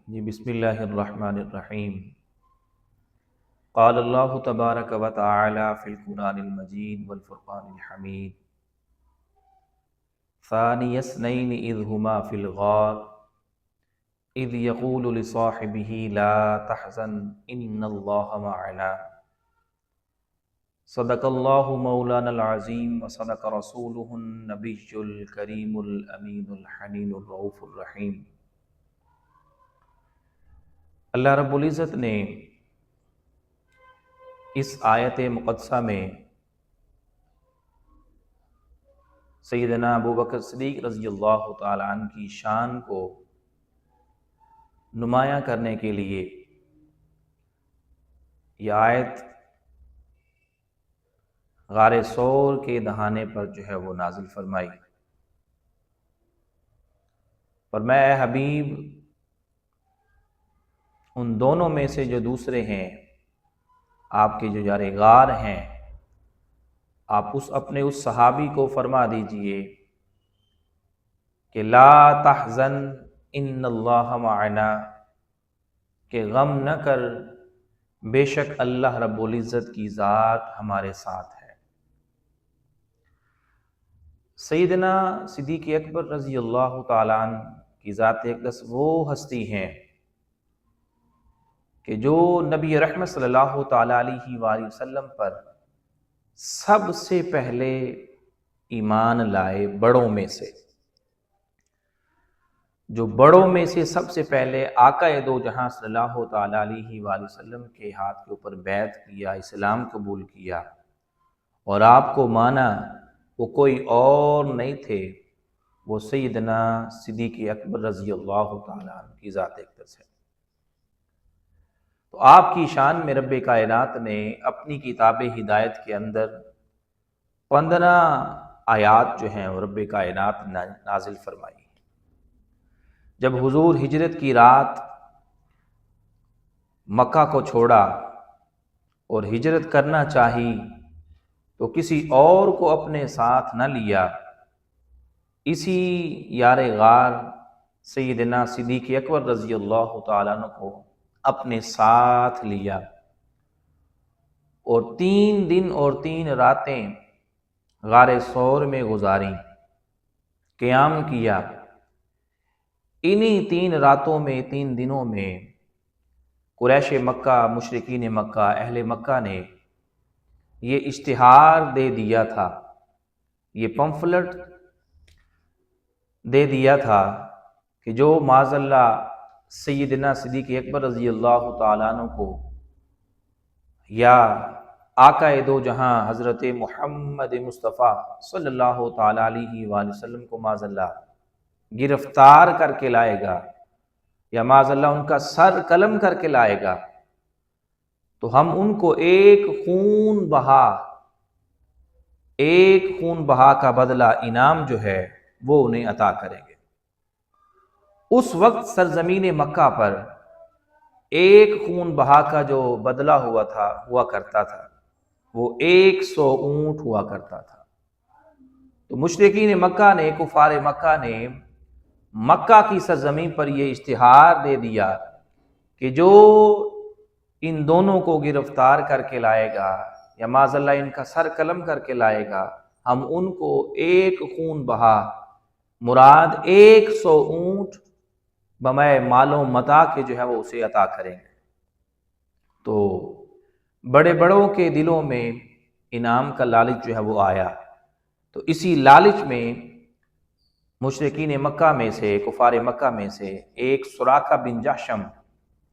جی بسم اللہ الرحمن الرحیم۔ قال اللہ تبارک و تعالی فی القرآن المجید والفرقان الحمید، ثانی اثنین اذ ہما فی الغار اذ یقول لصاحبہ لا تحزن ان اللہ معنا، صدق اللہ مولانا العظیم وصدق رسولہ النبی الکریم الامین الحنین الرؤوف الرحیم۔ اللہ رب العزت نے اس آیت مقدسہ میں سیدنا ابو بکر صدیق رضی اللہ تعالیٰ عنہ کی شان کو نمایاں کرنے کے لیے یہ آیت غار ثور کے دہانے پر جو ہے وہ نازل فرمائی۔ فرمایا اے حبیب، ان دونوں میں سے جو دوسرے ہیں، آپ کے جو جار غار ہیں، آپ اپنے اس صحابی کو فرما دیجئے کہ لا تحزن ان اللہ معنا، کہ غم نہ کر، بے شک اللہ رب العزت کی ذات ہمارے ساتھ ہے۔ سیدنا صدیق اکبر رضی اللہ تعالیٰ عنہ کی ذات اقدس وہ ہستی ہیں کہ جو نبی رحمت صلی اللہ تعالیٰ علیہ وآلہ وسلم پر سب سے پہلے ایمان لائے، بڑوں میں سے، جو بڑوں میں سے سب سے پہلے آقا دو جہاں صلی اللہ تعالیٰ علیہ وآلہ وسلم کے ہاتھ کے اوپر بیعت کیا، اسلام قبول کیا اور آپ کو مانا، وہ کوئی اور نہیں تھے، وہ سیدنا صدیق اکبر رضی اللہ تعالیٰ عنہ کی ذات اقدس ہے۔ تو آپ کی شان میں رب کائنات نے اپنی کتاب ہدایت کے اندر 15 آیات جو ہیں وہ رب کائنات نازل فرمائی۔ جب حضور ہجرت کی رات مکہ کو چھوڑا اور ہجرت کرنا چاہی تو کسی اور کو اپنے ساتھ نہ لیا، اسی یار غار سیدنا صدیق اکبر رضی اللہ تعالیٰ عنہ کو اپنے ساتھ لیا اور 3 دن اور 3 راتیں غار ثور میں گزاریں، قیام کیا۔ انہی 3 راتوں میں، 3 دنوں میں قریش مکہ، مشرکین مکہ، اہل مکہ نے یہ اشتہار دے دیا تھا، یہ پمفلٹ دے دیا تھا کہ جو معاذ اللہ سیدنا صدیق اکبر رضی اللہ تعالیٰ عنہ کو یا آقا دو جہاں حضرت محمد مصطفیٰ صلی اللہ تعالیٰ علیہ وآلہ وسلم کو معاذ اللہ گرفتار کر کے لائے گا یا معاذ اللہ ان کا سر قلم کر کے لائے گا، تو ہم ان کو ایک خون بہا کا بدلہ انعام جو ہے وہ انہیں عطا کریں گے۔ اس وقت سرزمین مکہ پر ایک خون بہا کا جو بدلہ ہوا کرتا تھا وہ 100 اونٹ ہوا کرتا تھا۔ تو مشرکین مکہ نے، کفار مکہ نے مکہ کی سرزمین پر یہ اشتہار دے دیا کہ جو ان دونوں کو گرفتار کر کے لائے گا یا معاذ اللہ ان کا سر قلم کر کے لائے گا، ہم ان کو ایک خون بہا مراد 100 اونٹ بمائے مال و متاع کے جو ہے وہ اسے عطا کریں گے۔ تو بڑے بڑوں کے دلوں میں انعام کا لالچ جو ہے وہ آیا، تو اسی لالچ میں مشرکین مکہ میں سے، کفار مکہ میں سے ایک سراقہ بن جحشم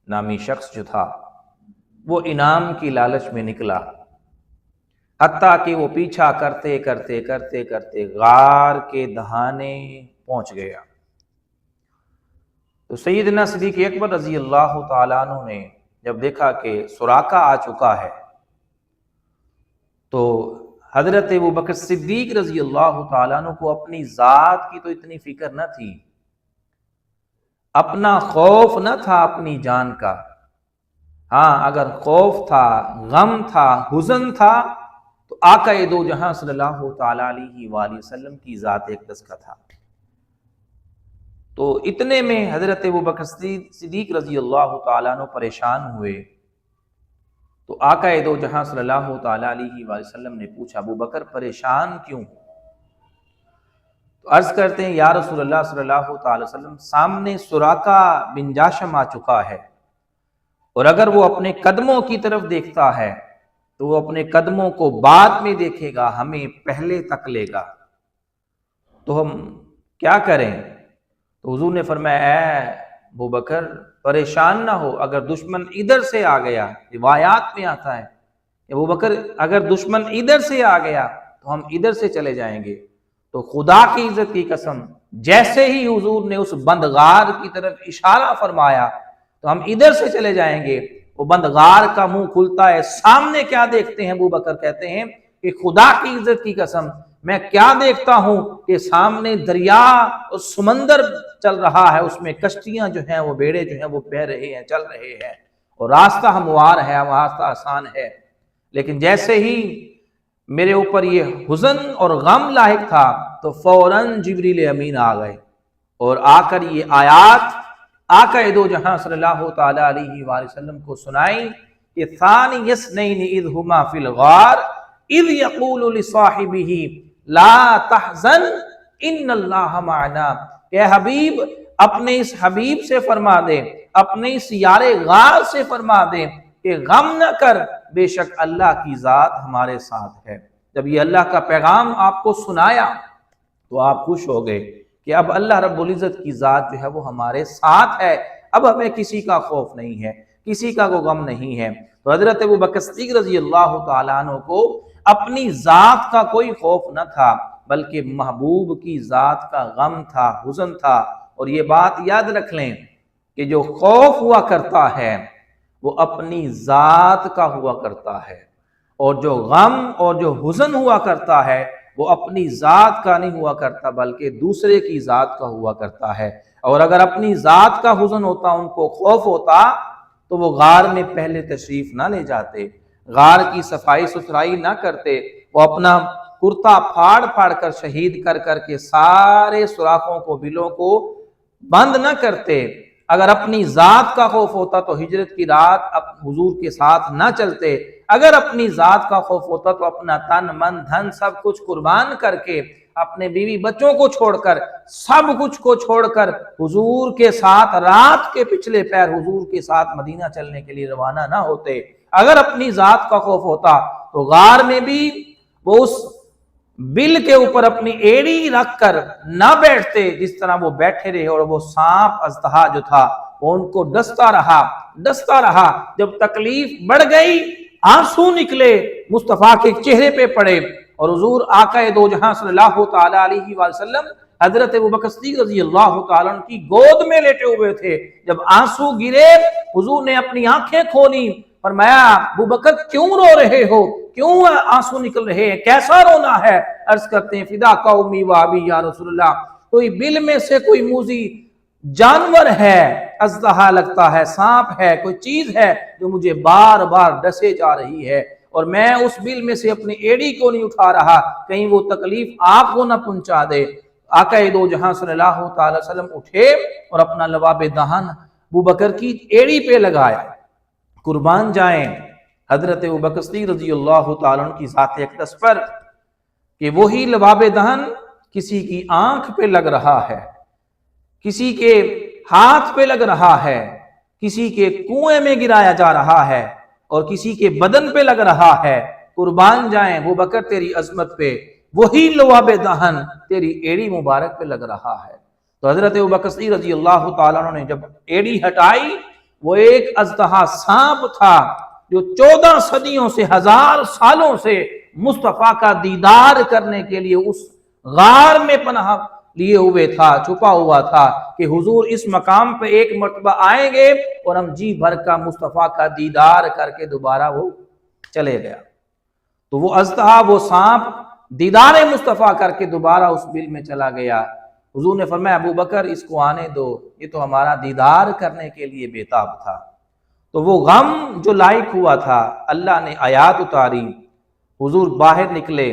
نامی شخص جو تھا وہ انعام کی لالچ میں نکلا، حتیٰ کہ وہ پیچھا کرتے کرتے کرتے کرتے غار کے دہانے پہنچ گیا۔ تو سیدنا صدیق اکبر رضی اللہ تعالیٰ عنہ نے جب دیکھا کہ سراقہ آ چکا ہے تو حضرت ابو بکر صدیق رضی اللہ تعالیٰ عنہ کو اپنی ذات کی تو اتنی فکر نہ تھی، اپنا خوف نہ تھا اپنی جان کا، ہاں اگر خوف تھا، غم تھا، حزن تھا تو آقا دو جہاں صلی اللہ تعالیٰ علیہ وآلہ وسلم کی ذات اقدس کا تھا۔ تو اتنے میں حضرت ابوبکر صدیق رضی اللہ تعالیٰ عنہ پریشان ہوئے، تو آقا دو جہاں صلی اللہ تعالیٰ علیہ وآلہ وسلم نے پوچھا ابوبکر پریشان کیوں؟ تو عرض کرتے ہیں یا رسول اللہ صلی اللہ تعالی وسلم، سامنے سراقہ بن جاشم آ چکا ہے، اور اگر وہ اپنے قدموں کی طرف دیکھتا ہے تو وہ اپنے قدموں کو بعد میں دیکھے گا، ہمیں پہلے تک لے گا، تو ہم کیا کریں؟ تو حضور نے فرمایا اے ابوبکر پریشان نہ ہو، اگر دشمن ادھر سے آ گیا، روایات میں آتا ہے ابوبکر اگر دشمن ادھر سے آ گیا تو ہم ادھر سے چلے جائیں گے۔ تو خدا کی عزت کی قسم، جیسے ہی حضور نے اس بندغار کی طرف اشارہ فرمایا تو ہم ادھر سے چلے جائیں گے، وہ بندغار کا منہ کھلتا ہے، سامنے کیا دیکھتے ہیں؟ ابوبکر کہتے ہیں کہ خدا کی عزت کی قسم میں کیا دیکھتا ہوں کہ سامنے دریا اور سمندر چل رہا ہے، اس میں کشتیاں جو ہیں، وہ بیڑے جو ہیں وہ بہ رہے ہیں، چل رہے ہیں، اور راستہ ہموار ہے، راستہ آسان ہے۔ لیکن جیسے ہی میرے اوپر یہ حزن اور غم لاحق تھا تو فوراً جبریل امین آ گئے اور آ کر یہ آیات آقا دو جہاں صلی اللہ تعالی علیہ وآلہ وسلم کو سنائی کہ ثانی اثنین اذ ہما فی الغار اذ یقول لصاحبہ لا تحزن ان اللہ معنا، کہ حبیب اپنے اس حبیب سے فرما دے، اپنے اس یار غار سے فرما دے کہ غم نہ کر، بے شک اللہ کی ذات ہمارے ساتھ ہے۔ جب یہ اللہ کا پیغام آپ کو سنایا تو آپ خوش ہو گئے کہ اب اللہ رب العزت کی ذات جو ہے وہ ہمارے ساتھ ہے، اب ہمیں کسی کا خوف نہیں ہے، کسی کا کوئی غم نہیں ہے۔ تو حضرت ابوبکر صدیق رضی اللہ تعالیٰ عنہ کو اپنی ذات کا کوئی خوف نہ تھا، بلکہ محبوب کی ذات کا غم تھا، حزن تھا۔ اور یہ بات یاد رکھ لیں کہ جو خوف ہوا کرتا ہے وہ اپنی ذات کا ہوا کرتا ہے، اور جو غم اور جو حزن ہوا کرتا ہے وہ اپنی ذات کا نہیں ہوا کرتا بلکہ دوسرے کی ذات کا ہوا کرتا ہے۔ اور اگر اپنی ذات کا حزن ہوتا، ان کو خوف ہوتا، تو وہ غار میں پہلے تشریف نہ لے جاتے، غار کی صفائی ستھرائی نہ کرتے، وہ اپنا کرتا پھاڑ پھاڑ کر شہید کر کر کے سارے سوراخوں کو، بلوں کو بند نہ کرتے۔ اگر اپنی ذات کا خوف ہوتا تو ہجرت کی رات حضور کے ساتھ نہ چلتے، اگر اپنی ذات کا خوف ہوتا تو اپنا تن من دھن سب کچھ قربان کر کے، اپنے بیوی بچوں کو چھوڑ کر، سب کچھ کو چھوڑ کر حضور کے ساتھ رات کے پچھلے پیر حضور کے ساتھ مدینہ چلنے کے لیے روانہ نہ ہوتے۔ اگر اپنی ذات کا خوف ہوتا تو غار میں بھی وہ اس بل کے اوپر اپنی ایڑی رکھ کر نہ بیٹھتے جس طرح وہ بیٹھے رہے، اور وہ سانپ اژدہا جو تھا وہ ان کو ڈستا رہا۔ جب تکلیف بڑھ گئی، آنسو نکلے، مصطفیٰ کے چہرے پہ پڑے، اور حضور آقا دو جہاں صلی اللہ تعالی علیہ وآلہ وسلم حضرت ابوبکر صدیق رضی اللہ تعالیٰ عنہ کی گود میں لیٹے ہوئے تھے۔ جب آنسو گرے، حضور نے اپنی آنکھیں کھولی، فرمایا ابوبکر کیوں رو رہے ہو، کیوں آنسو نکل رہے ہیں، کیسا رونا ہے؟ عرض کرتے ہیں فدا قومی و ابی یا رسول اللہ، کوئی بل میں سے کوئی موذی جانور ہے، اژدہا لگتا ہے، سانپ ہے، کوئی چیز ہے جو مجھے بار بار ڈسے جا رہی ہے، اور میں اس بل میں سے اپنی ایڑی کو نہیں اٹھا رہا، کہیں وہ تکلیف آپ کو نہ پہنچا دے۔ آقا دو جہاں صلی اللہ تعالی وسلم اٹھے اور اپنا لباب دہن ابوبکر کی ایڑی پہ لگایا۔ قربان جائیں حضرت ابوبکر صدیق رضی اللہ تعالیٰ عنہ کی ذات اقدس پر کہ وہی لباب دہن کسی کی آنکھ پہ لگ رہا ہے، کسی کے ہاتھ پہ لگ رہا ہے، کسی کے کنویں میں گرایا جا رہا ہے، اور کسی کے بدن پہ لگ رہا ہے۔ قربان جائیں ابوبکر تیری عظمت پہ، وہی لباب دہن تیری ایڑی مبارک پہ لگ رہا ہے۔ تو حضرت ابوبکر صدیق رضی اللہ تعالیٰ عنہ نے جب ایڑی ہٹائی، وہ ایک اژدہا سانپ تھا جو 14 صدیوں سے، 1000 سالوں سے مصطفیٰ کا دیدار کرنے کے لیے اس غار میں پناہ لیے ہوئے تھا، چھپا ہوا تھا کہ حضور اس مقام پہ ایک مرتبہ آئیں گے اور ہم جی بھر کا مصطفیٰ کا دیدار کر کے دوبارہ وہ چلے گیا۔ تو وہ اژدہا، وہ سانپ دیدار مصطفیٰ کر کے دوبارہ اس بل میں چلا گیا۔ حضور نے فرمایا ابوبکر اس کو آنے دو، یہ تو ہمارا دیدار کرنے کے لیے بےتاب تھا۔ تو وہ غم جو لائق ہوا تھا، اللہ نے آیات اتاری، حضور باہر نکلے،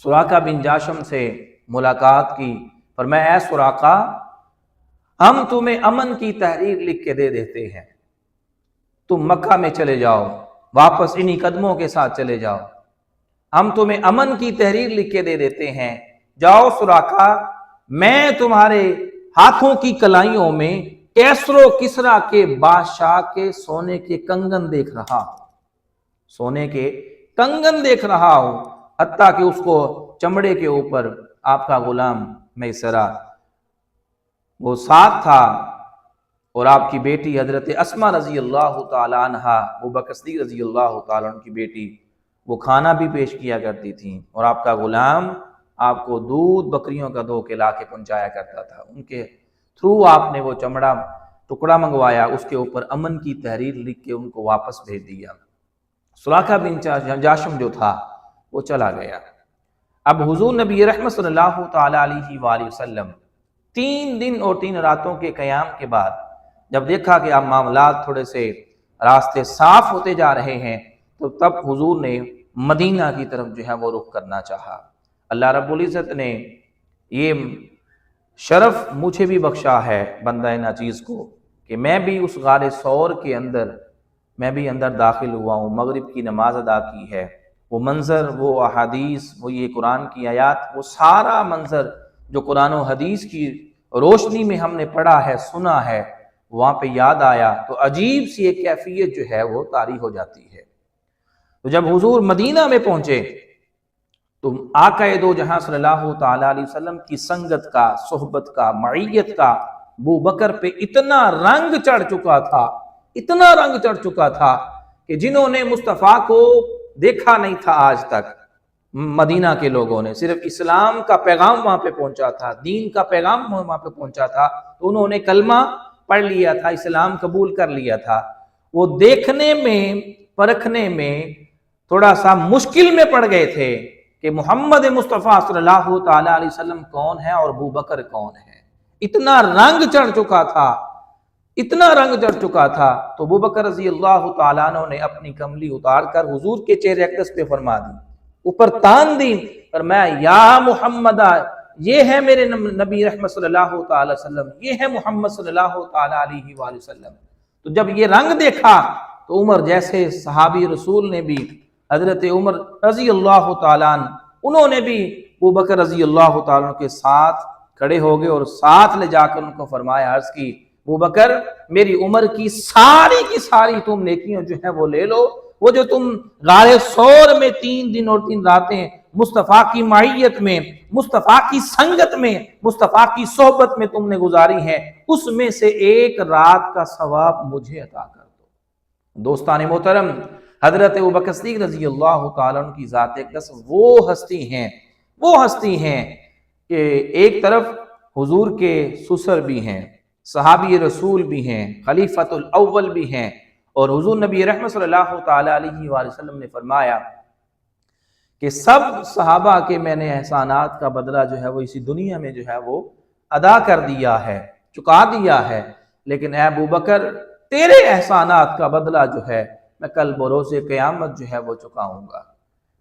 سراقہ بن جاشم سے ملاقات کی، فرمایا اے سراقہ ہم تمہیں امن کی تحریر لکھ کے دے دیتے ہیں، تم مکہ میں چلے جاؤ، واپس انہی قدموں کے ساتھ چلے جاؤ، ہم تمہیں امن کی تحریر لکھ کے دے دیتے ہیں، جاؤ سراقہ، میں تمہارے ہاتھوں کی کلائیوں میں کیسر و کسرا کے بادشاہ کے سونے کے کنگن دیکھ رہا ہوں، سونے کے کنگن دیکھ رہا ہوں، حتیٰ کہ اس کو چمڑے کے اوپر آپ کا غلام میسرہ وہ ساتھ تھا، اور آپ کی بیٹی حضرت اسماء رضی اللہ تعالیٰ عنہ، ابوبکر صدیق رضی اللہ تعالیٰ عنہ کی بیٹی، وہ کھانا بھی پیش کیا کرتی تھیں، اور آپ کا غلام آپ کو دودھ بکریوں کا دھو کے لا کے پہنچایا کرتا تھا۔ ان کے تھرو آپ نے وہ چمڑا ٹکڑا منگوایا، اس کے اوپر امن کی تحریر لکھ کے ان کو واپس بھیج دیا۔ سراقہ بن جاشم جو تھا وہ چلا گیا۔ اب حضور نبی رحمت صلی اللہ تعالیٰ علیہ وآلہ وسلم 3 دن اور 3 راتوں کے قیام کے بعد جب دیکھا کہ اب معاملات تھوڑے سے راستے صاف ہوتے جا رہے ہیں، تو تب حضور نے مدینہ کی طرف جو ہے وہ رخ کرنا چاہا۔ اللہ رب العزت نے یہ شرف مجھے بھی بخشا ہے بندہ ناچیز کو کہ میں بھی اس غار ثور کے اندر میں بھی اندر داخل ہوا ہوں، مغرب کی نماز ادا کی ہے۔ وہ منظر، وہ احادیث، وہ یہ قرآن کی آیات، وہ سارا منظر جو قرآن و حدیث کی روشنی میں ہم نے پڑھا ہے، سنا ہے، وہاں پہ یاد آیا تو عجیب سی ایک کیفیت جو ہے وہ طاری ہو جاتی ہے۔ تو جب حضور مدینہ میں پہنچے تو آقا دو جہاں صلی اللہ تعالیٰ علیہ وسلم کی سنگت کا، صحبت کا، معیت کا ابو بکر پہ اتنا رنگ چڑھ چکا تھا، اتنا رنگ چڑھ چکا تھا کہ جنہوں نے مصطفیٰ کو دیکھا نہیں تھا آج تک، مدینہ کے لوگوں نے صرف اسلام کا پیغام وہاں پہ پہنچا تھا، دین کا پیغام وہاں پہ پہنچا تھا، تو انہوں نے کلمہ پڑھ لیا تھا، اسلام قبول کر لیا تھا۔ وہ دیکھنے میں، پرکھنے میں تھوڑا سا مشکل میں پڑ گئے تھے کہ محمد مصطفیٰ صلی اللہ تعالیٰ علیہ وسلم کون ہے اور ابو بکر کون ہے۔ اتنا رنگ چڑھ چکا تھا، اتنا رنگ چڑھ چکا تھا، تو ابو بکر رضی اللہ تعالیٰ عنہ نے اپنی کملی اتار کر حضور کے چہرے اقدس پہ فرما دی، اوپر تان دی، فرمایا یا محمد، یہ ہے میرے نبی رحمت صلی اللہ تعالی وسلم، یہ ہے محمد صلی اللہ تعالی علیہ وآلہ وسلم۔ تو جب یہ رنگ دیکھا تو عمر جیسے صحابی رسول نے بھی، حضرت عمر رضی اللہ تعالیٰ عنہ، انہوں نے بھی ابو بکر رضی اللہ تعالیٰ عنہ کے ساتھ کھڑے ہو گئے اور ساتھ لے جا کر ان کو فرمایا، عرض کی، ابو بکر میری عمر کی ساری تم نیکیوں جو ہے وہ لے لو، وہ جو تم غار ثور میں 3 دن اور 3 راتیں مصطفیٰ کی معیت میں، مصطفیٰ کی سنگت میں، مصطفیٰ کی صحبت میں تم نے گزاری ہے، اس میں سے 1 رات کا ثواب مجھے عطا کر دو۔ دوستان محترم، حضرت ابوبکر صدیق رضی اللہ تعالیٰ عنہ کی ذات اقدس وہ ہستی ہیں کہ ایک طرف حضور کے سسر بھی ہیں، صحابی رسول بھی ہیں، خلیفۃ الاول بھی ہیں، اور حضور نبی رحمت صلی اللہ تعالیٰ علیہ وآلہ وسلم نے فرمایا کہ سب صحابہ کے میں نے احسانات کا بدلہ جو ہے وہ اسی دنیا میں جو ہے وہ ادا کر دیا ہے، چکا دیا ہے، لیکن اے ابو بکر تیرے احسانات کا بدلہ جو ہے میں کل بروز قیامت جو ہے وہ چکاؤں گا،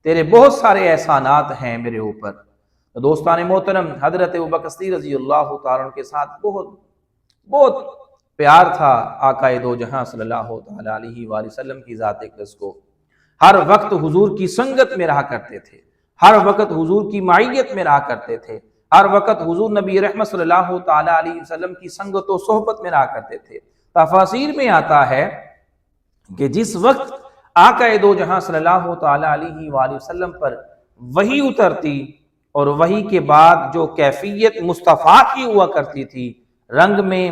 تیرے بہت سارے احسانات ہیں میرے اوپر۔ تو دوستان محترم، حضرت ابوبکر صدیق رضی اللہ تعالیٰ عنہ کے ساتھ بہت پیار تھا آقا دو جہاں صلی اللہ تعالیٰ علیہ وآلہ وسلم کی ذات اقدس کو۔ ہر وقت حضور کی سنگت میں رہا کرتے تھے، ہر وقت حضور کی معیت میں رہا کرتے تھے، ہر وقت حضور نبی رحمت صلی اللہ تعالیٰ علیہ وسلم کی سنگت و صحبت میں رہا کرتے تھے۔ تفاسیر میں آتا ہے کہ جس وقت آقا دو جہاں صلی اللہ تعالیٰ علیہ وآلہ وسلم پر وحی اترتی اور وحی کے بعد جو کیفیت مصطفیٰ کی ہوا کرتی تھی، رنگ میں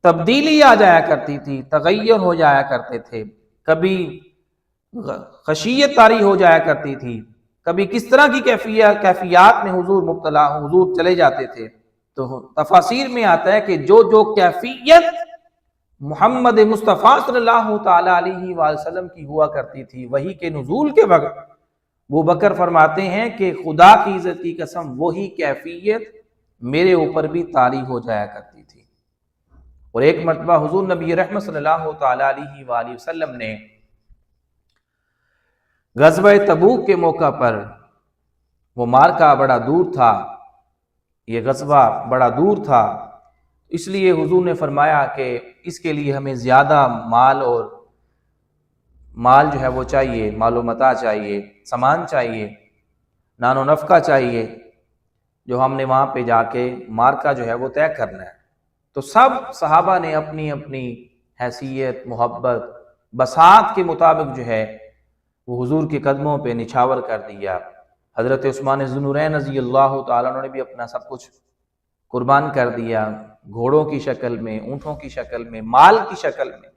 تبدیلی آ جایا کرتی تھی، تغیر ہو جایا کرتے تھے، کبھی خشیت طاری ہو جایا کرتی تھی، کبھی کس طرح کی کیفیات میں حضور چلے جاتے تھے، تو تفاسیر میں آتا ہے کہ جو کیفیت محمد مصطفیٰ صلی اللہ تعالیٰ علیہ وآلہ وسلم کی ہوا کرتی تھی وحی کے نزول کے وقت، وہ بکر فرماتے ہیں کہ خدا کی عزت کی قسم وہی کیفیت میرے اوپر بھی طاری ہو جایا کرتی تھی۔ اور ایک مرتبہ حضور نبی رحمت صلی اللہ تعالیٰ علیہ وآلہ وسلم نے غزوہ تبوک کے موقع پر، وہ مارکہ بڑا دور تھا، یہ غزوہ بڑا دور تھا، اس لیے حضور نے فرمایا کہ اس کے لیے ہمیں زیادہ مال جو ہے وہ چاہیے، مال و متاع چاہیے، سامان چاہیے، نان و نفقہ چاہیے، جو ہم نے وہاں پہ جا کے مارکا جو ہے وہ طے کرنا ہے۔ تو سب صحابہ نے اپنی اپنی حیثیت، محبت، بساط کے مطابق جو ہے وہ حضور کے قدموں پہ نچھاور کر دیا۔ حضرت عثمان ذو النورین رضی اللہ تعالیٰ عنہ نے بھی اپنا سب کچھ قربان کر دیا، گھوڑوں کی شکل میں، اونٹوں کی شکل میں، مال کی شکل میں۔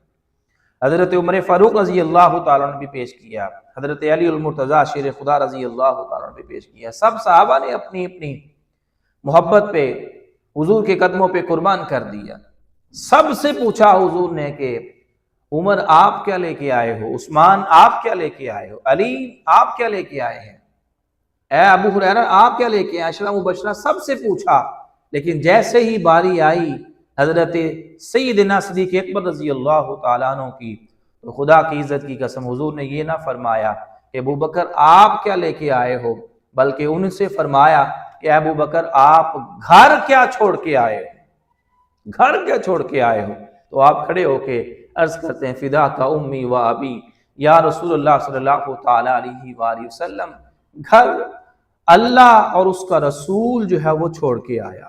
حضرت عمر فاروق رضی اللہ تعالیٰ عنہ نے بھی پیش کیا، حضرت علی المرتضیٰ شیر خدا رضی اللہ تعالیٰ عنہ نے بھی پیش کیا۔ سب صحابہ نے اپنی اپنی محبت پہ حضور کے قدموں پہ قربان کر دیا۔ سب سے پوچھا حضور نے کہ عمر آپ کیا لے کے آئے ہو، عثمان آپ کیا لے کے آئے ہو، علی آپ کیا لے کے آئے ہیں، اے ابو ہریرہ آپ کیا لے کے آئے، عشرہ مبشرہ سب سے پوچھا۔ لیکن جیسے ہی باری آئی حضرت سیدنا صدیق اکبر رضی اللہ تعالیٰ عنہ کی، تو خدا کی عزت کی قسم حضور نے یہ نہ فرمایا کہ ابو بکر آپ کیا لے کے آئے ہو، بلکہ ان سے فرمایا کہ ابو بکر آپ گھر کیا چھوڑ کے آئے ہو، گھر کیا چھوڑ کے آئے ہو۔ تو آپ کھڑے ہو کے عرض کرتے ہیں فدا کا امی و ابی یا رسول اللہ صلی اللہ تعالیٰ علیہ وآلہ وسلم، گھر اللہ اور اس کا رسول جو ہے وہ چھوڑ کے آیا۔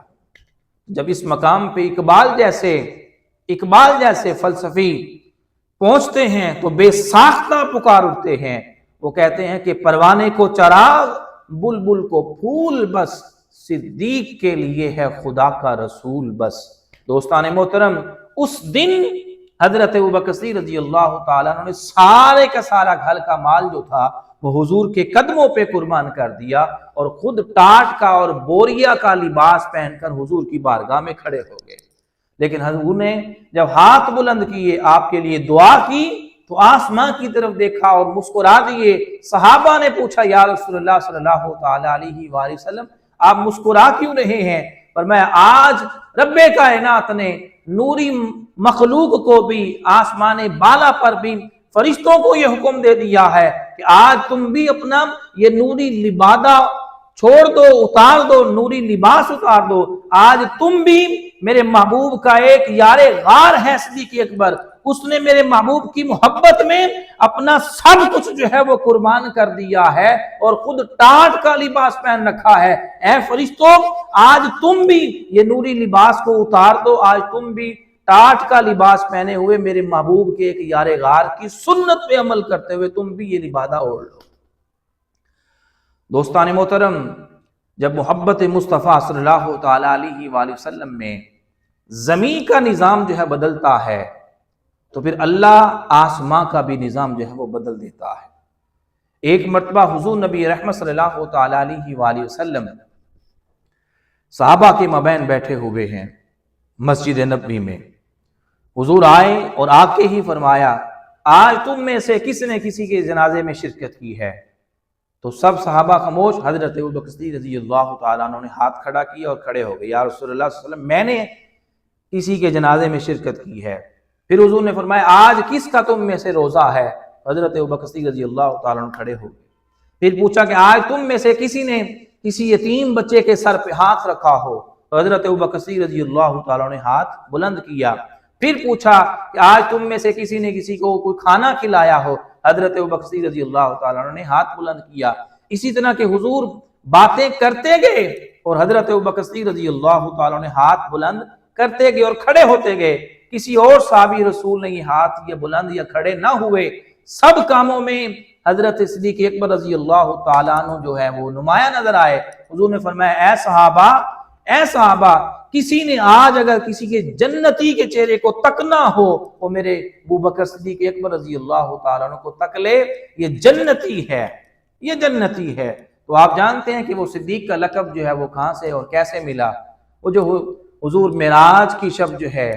جب اس مقام پہ اقبال جیسے فلسفی پہنچتے ہیں تو بے ساختہ پکار اٹھتے ہیں۔ وہ کہتے ہیں کہ پروانے کو چراغ، بلبل کو پھول، بس صدیق کے لیے ہے خدا کا رسول بس۔ دوستان محترم، اس دن حضرت ابوبکر صدیق رضی اللہ تعالیٰ عنہ نے سارے کا سارا گھر کا مال جو تھا وہ حضور کے قدموں پہ قربان کر دیا، اور خود ٹاٹ کا اور بوریا کا لباس پہن کر حضور کی بارگاہ میں کھڑے ہو گئے۔ لیکن حضور نے جب ہاتھ بلند کیے، آپ کے لیے دعا کی، تو آسمان کی طرف دیکھا اور مسکرا دیے۔ صحابہ نے پوچھا یا رسول اللہ صلی اللہ تعالیٰ علیہ وآلہ وسلم آپ مسکرا کیوں رہے ہیں؟ فرمایا آج رب کائنات نے نوری مخلوق کو بھی، آسمان بالا پر بھی فرشتوں کو یہ حکم دے دیا ہے کہ آج تم بھی اپنا یہ نوری لبادہ چھوڑ دو، اتار دو، نوری لباس اتار دو۔ آج تم بھی میرے محبوب کا ایک یار غار ہے صدیق اکبر، اس نے میرے محبوب کی محبت میں اپنا سب کچھ جو ہے وہ قربان کر دیا ہے، اور خود ٹاٹ کا لباس پہن رکھا ہے۔ اے فرشتوں، آج تم بھی یہ نوری لباس کو اتار دو، آج تم بھی ٹاٹ کا لباس پہنے ہوئے میرے محبوب کے ایک یار غار کی سنت پہ عمل کرتے ہوئے تم بھی یہ لبادہ اوڑھ لو۔ دوستان محترم، جب محبت مصطفیٰ صلی اللہ تعالیٰ علیہ وآلہ وسلم میں زمین کا نظام جو ہے بدلتا ہے، تو پھر اللہ آسماں کا بھی نظام جو ہے وہ بدل دیتا ہے۔ ایک مرتبہ حضور نبی رحمت صلی اللہ تعالیٰ علیہ وآلہ وسلم صحابہ کے مابین بیٹھے ہوئے ہیں مسجد نبوی میں۔ حضور آئے اور آ کے ہی فرمایا آج تم میں سے کس نے کسی کے جنازے میں شرکت کی ہے؟ تو سب صحابہ خاموش۔ حضرت ابوبکر صدیق رضی اللہ تعالیٰ عنہ نے ہاتھ کھڑا کیا اور کھڑے ہو گئے، یا رسول اللہ صلی اللہ علیہ وسلم میں نے کسی کے جنازے میں شرکت کی ہے۔ پھر حضور نے فرمایا آج کس کا تم میں سے روزہ ہے؟ حضرت ابوبکر صدیق رضی اللہ تعالیٰ عنہ کھڑے ہو گئے۔ پھر پوچھا کہ آج تم میں سے کسی نے کسی یتیم بچے کے سر پہ ہاتھ رکھا ہو؟ تو حضرت ابوبکر صدیق رضی اللہ تعالیٰ عنہ نے ہاتھ بلند کیا۔ پھر پوچھا کہ آج تم میں سے کسی نے کسی کو کوئی کھانا کھلایا ہو؟ حضرت ابوبکر صدیق رضی اللہ تعالیٰ عنہ نے ہاتھ بلند کیا۔ اسی طرح کہ حضور باتیں کرتے گئے اور حضرت ابوبکر صدیق رضی اللہ تعالیٰ عنہ نے ہاتھ بلند کرتے گئے اور کھڑے ہوتے گئے۔ کسی اور صحابی رسول نے یہ ہاتھ یا بلند یا کھڑے نہ ہوئے، سب کاموں میں حضرت صدیق اکبر رضی اللہ تعالیٰ عنہ جو ہے وہ نمایاں نظر آئے۔ حضور نے فرمایا اے صحابہ، کسی نے آج اگر کسی کے جنتی کے چہرے کو تکنا ہو وہ میرے ابوبکر صدیق اکبر رضی اللہ تعالیٰ عنہ کو تک لے، یہ جنتی ہے، یہ جنتی ہے۔ تو آپ جانتے ہیں کہ وہ صدیق کا لقب جو ہے وہ کہاں سے اور کیسے ملا؟ وہ جو حضور معراج کی شب جو ہے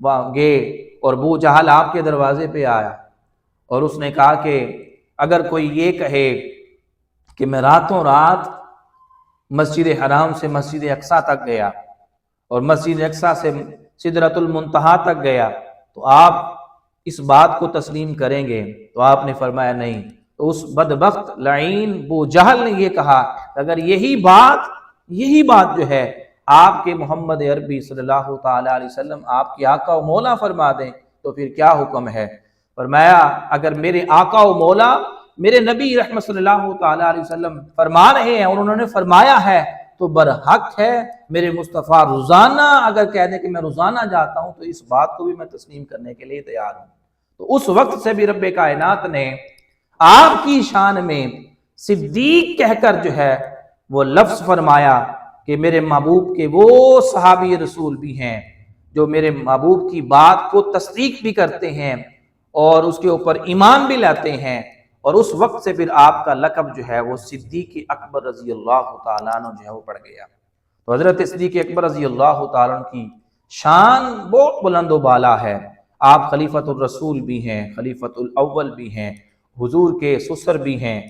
وہاں گئے اور ابو جہل آپ کے دروازے پہ آیا اور اس نے کہا کہ اگر کوئی یہ کہے کہ میں راتوں رات مسجد حرام سے مسجد اقصیٰ تک گیا اور مسجد اقصیٰ سے سدرۃ المنتہا تک گیا تو آپ اس بات کو تسلیم کریں گے؟ تو آپ نے فرمایا نہیں۔ تو اس بدبخت لعین ابو جہل نے یہ کہا کہ اگر یہی بات جو ہے آپ کے محمد عربی صلی اللہ تعالیٰ علیہ وسلم آپ کے آقا و مولا فرما دیں تو پھر کیا حکم ہے؟ فرمایا اگر میرے آقا و مولا میرے نبی رحمت صلی اللہ تعالیٰ علیہ وسلم فرما رہے ہیں اور انہوں نے فرمایا ہے تو برحق ہے میرے مصطفیٰ روزانہ اگر کہہ دیں کہ میں روزانہ جاتا ہوں تو اس بات کو بھی میں تسلیم کرنے کے لیے تیار ہوں۔ تو اس وقت سے بھی رب کائنات نے آپ کی شان میں صدیق کہہ کر جو ہے وہ لفظ فرمایا کہ میرے محبوب کے وہ صحابی رسول بھی ہیں جو میرے محبوب کی بات کو تصدیق بھی کرتے ہیں اور اس کے اوپر ایمان بھی لاتے ہیں، اور اس وقت سے پھر آپ کا لقب جو ہے وہ صدیق اکبر رضی اللہ تعالیٰ عنہ جو ہے وہ پڑ گیا۔ تو حضرت صدیق اکبر رضی اللہ تعالیٰ عنہ کی شان بہت بلند و بالا ہے۔ آپ خلیفۃ الرسول بھی ہیں، خلیفۃ الاول بھی ہیں، حضور کے سسر بھی ہیں،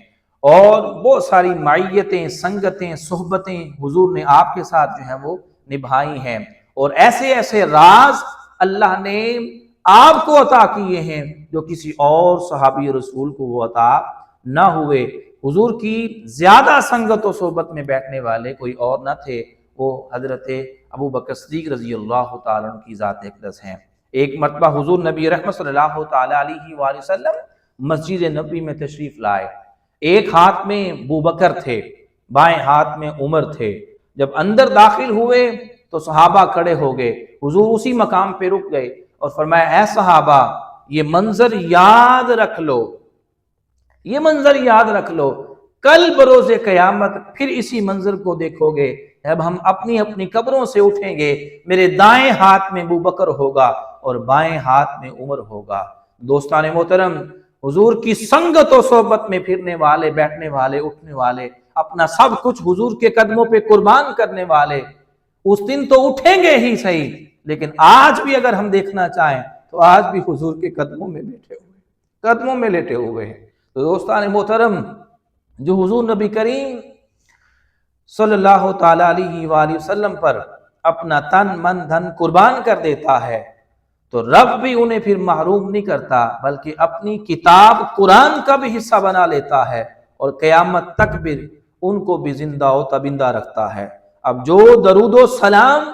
اور بہت ساری معیتیں، سنگتیں، صحبتیں حضور نے آپ کے ساتھ جو ہے وہ نبھائی ہیں، اور ایسے ایسے راز اللہ نے آپ کو عطا کیے ہیں جو کسی اور صحابی رسول کو وہ عطا نہ ہوئے۔ حضور کی زیادہ سنگت و صحبت میں بیٹھنے والے کوئی اور نہ تھے، وہ حضرت ابو بکر صدیق رضی اللہ تعالیٰ عنہ کی ذات اقدس ہیں۔ ایک مرتبہ حضور نبی رحمت صلی اللہ تعالیٰ علیہ وآلہ وسلم مسجد نبوی میں تشریف لائے۔ ایک ہاتھ میں ابو بکر تھے، بائیں ہاتھ میں عمر تھے۔ جب اندر داخل ہوئے تو صحابہ کھڑے ہو گئے، حضور اسی مقام پہ رک گئے اور فرمایا اے صحابہ یہ منظر یاد رکھ لو، یہ منظر یاد رکھ لو، کل بروز قیامت پھر اسی منظر کو دیکھو گے، جب ہم اپنی اپنی قبروں سے اٹھیں گے میرے دائیں ہاتھ میں ابو بکر ہوگا اور بائیں ہاتھ میں عمر ہوگا۔ دوستان محترم، حضور کی سنگت و صحبت میں پھرنے والے، بیٹھنے والے، اٹھنے والے، اپنا سب کچھ حضور کے قدموں پہ قربان کرنے والے اس دن تو اٹھیں گے ہی صحیح، لیکن آج بھی اگر ہم دیکھنا چاہیں تو آج بھی حضور کے قدموں میں بیٹھے ہوئے، قدموں میں لیٹے ہوئے ہیں۔ تو دوستان محترم، جو حضور نبی کریم صلی اللہ تعالیٰ علیہ وآلہ وسلم پر اپنا تن من دھن قربان کر دیتا ہے تو رب بھی انہیں پھر محروم نہیں کرتا، بلکہ اپنی کتاب قرآن کا بھی حصہ بنا لیتا ہے اور قیامت تک بھی ان کو بھی زندہ و تبندہ رکھتا ہے۔ اب جو درود و سلام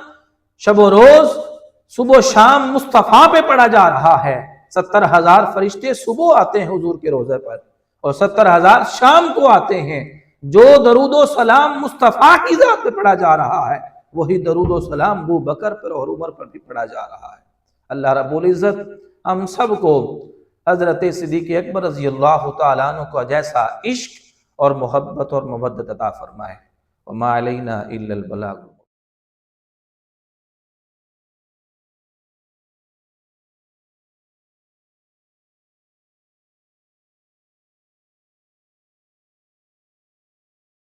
شب و روز صبح و شام مصطفیٰ پہ پڑھا جا رہا ہے، 70,000 فرشتے صبح آتے ہیں حضور کے روضے پر اور 70,000 شام کو آتے ہیں۔ جو درود و سلام مصطفیٰ کی ذات پہ پڑھا جا رہا ہے وہی درود و سلام ابو بکر پر اور عمر پر بھی پڑھا جا رہا ہے۔ اللہ رب العزت ہم سب کو حضرت صدیق اکبر رضی اللہ تعالیٰ عنہ کو جیسا عشق اور محبت اور مودت عطا فرمائے۔ وما علینا الا البلاغ۔